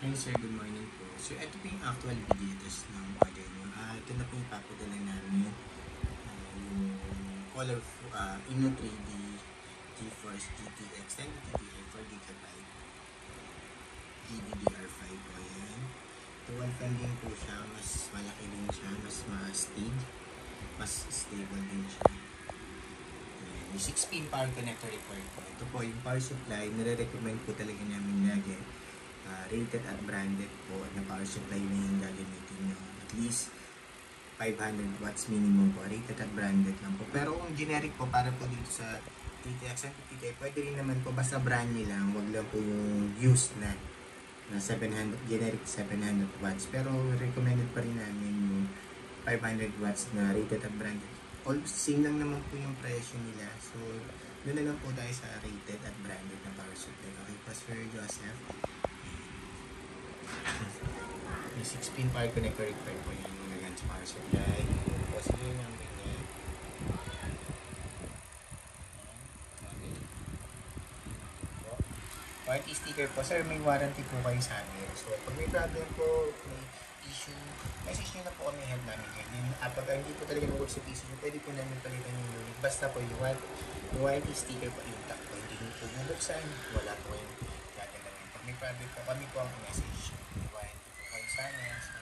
Hi sir, good morning po. So ito po yung actual video test ng order nyo. Ito na po yung papadala namin. Yung color Inno 3D GeForce GTX 1080 Ti 4GB DDR5 po yan. Dual fan din po siya. Mas malaki din siya. Mas stable din siya. Yung 6-pin power connector required po. Ito po yung power supply. Nare-recommend po talaga namin lagi. Rated at branded po na power supply na yung gagamitin nyo. At least 500 watts minimum po. Rated at branded lang po. Pero kung generic po, para po dito sa GTX 1080 pwede rin naman po. Basta brand nyo lang. Huwag lang po yung used na 700, generic 700 watts. Pero recommended pa rin namin yung 500 watts na rated at branded. Almost same lang naman po yung presyo nila. So, doon na lang po tayo sa rated at branded na power supply. Okay po, Sir Joseph. Yung 6-pin power connector required po yung mga sa power supply. Po sila yung number niya. Warranty sticker po. Sir, may warranty po kayo sa amin. So, pag may problem po, may issue, message nyo na po kami help namin kayo. Pag hindi po talaga nag-work sa PC nyo, pwede po namin palitan yung unit. Basta po yung warranty sticker po yung intact po. Hindi nyo po nabuksan, wala po yung gagalawin. Pag may problem po, kami po ang message. May warranty po kayo sana. So,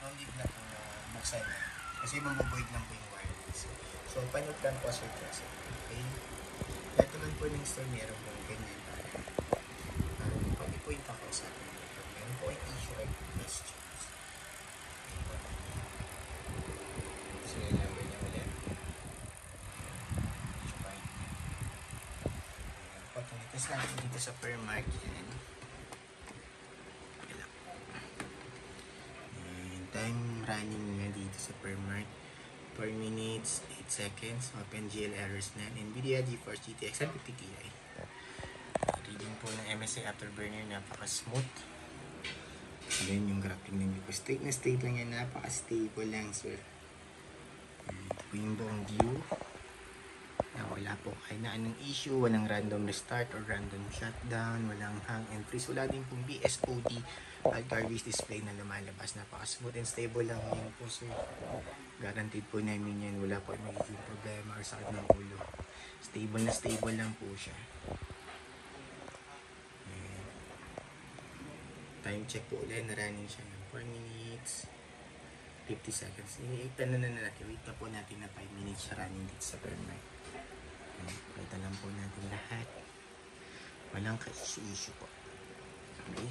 no need na po na buksan na. Kasi mabuboid lang po yung warranty. So panood lang po Sir Joseph. Okay? Lahat naman po ng store meron po ganyan. Pwede po yung kakausapin. Pag meron po yung issue ay questions. So yung number niya ulit. Pagkinitas natin dito sa per mark yan. Time running niya dito sa per mark 4 minutes 8 seconds. Open GL errors na NVIDIA GeForce GTX 1050 Ti. Reading po ng MSI Afterburner, napaka smooth. Then yung graphic na nyo po, straight na straight lang yan, napaka stable lang sir. Ito po yung buong view na wala po kahit na anong issue, walang random restart or random shutdown, walang hang and freeze, wala din pong BSOD at garbage display na lumalabas. Napaka smooth and stable lang yan po sir. Guaranteed po namin yan, wala po magiging problema or sakit ng ulo. Stable na stable lang po siya. Ayan. Time check po ulit, na-running siya ng 4 minutes 50 seconds. Iniitan na natin, wait na po natin na 5 minutes siya running dito sa permit. Kita lang po natin lahat. Walang ka-issue po. Okay.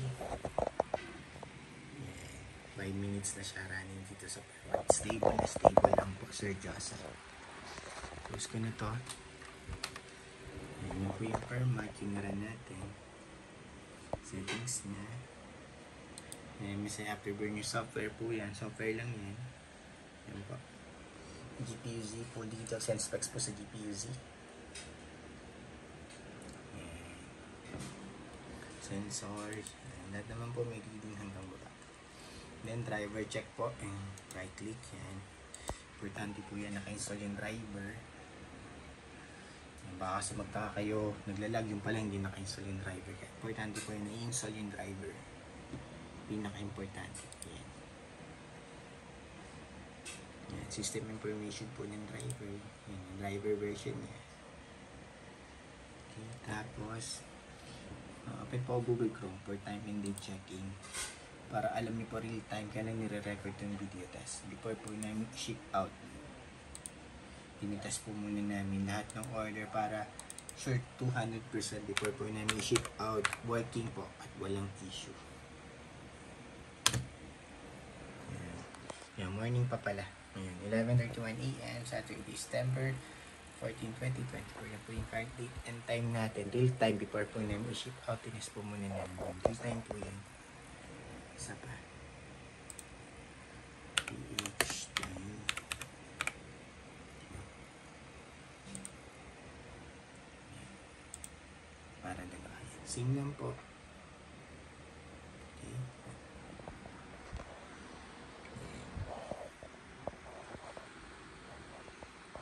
5 minutes na siya running dito sa permit. Stable na stable lang po Sir Joseph. Close ko na to. Ayan po yung permit. Yung na-run natin. Settings na. MSI Afterburner software po yan. Software lang yan. Yan po. GPU-Z po. Digital sense specs po sa GPU-Z. Sensors. Lahat naman po may reading hanggang baba. Then driver check po. And right click yan. Importante po yan. Naka-install yung driver. Baka kasi magtaka kayo. Naglalag yung pala hindi naka-install yung driver. Kaya importante po yan. Na-install yung driver. Pinaka-importante. Yan. Yan. System information po ng driver. Yan. Yung driver version niya. Okay. Tapos open po Google Chrome for time and date checking para alam niyo po real time kailan nire-record yung video test before po namin ship out. Tinitest po muna namin lahat ng order para sure 200% before po namin ship out, working po at walang issue. Yan, morning pa pala. Ayan, 11:31 AM Saturday, December 14, 2024. Yan po yung card date and time natin. Real time before po namin i-ship out. Tinis po muna namin. Real time po yan. Isa pa. PHD. Para dalawa. Same lang po. Okay.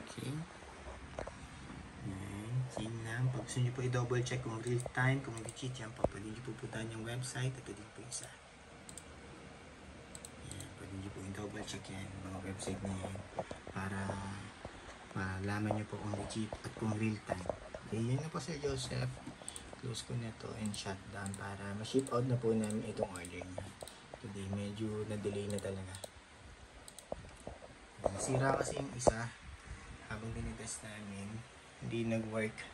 Okay. Same lang. Pag gusto nyo po i-double check kung real time, kung mag-cheat yan, pwede nyo pupuntahan yung website. Ito din po isa. Pwede po yung double check yan, mga website na yan, para malaman nyo po kung legit at kung real time. Okay, yun na po Sir Joseph. Close ko na to and shutdown para ma-ship out na po namin itong order niya. Today, medyo na-delay na talaga. Nasira kasi yung isa habang tinitest namin, hindi nag-work.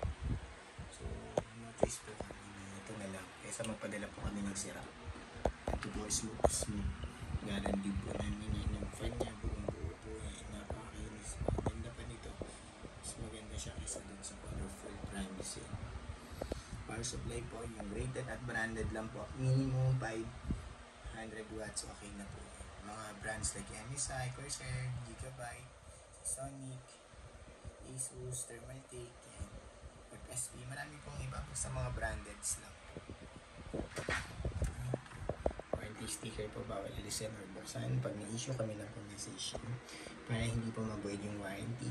So, no choice po kami na ito na lang. Kaysa magpadala po kami ng sira. Ito po is smooth. Guarantee po namin yan. Yung fan niya, buong buo po yan. Napakakinis. Maganda pa nito. Mas maganda siya kaysa dun sa colorful privacy. Power supply po, yung rated at branded lang po. Minimum 500 watts, okay na po. Mga brands like MSI, Corsair, Gigabyte, Sonic, Asus, Thermaltake, and FSP. Marami pong iba po sa mga brandeds lang. Warranty sticker po bawal alisin or buksan pag na-issue kami ng message para hindi po mag-void yung warranty.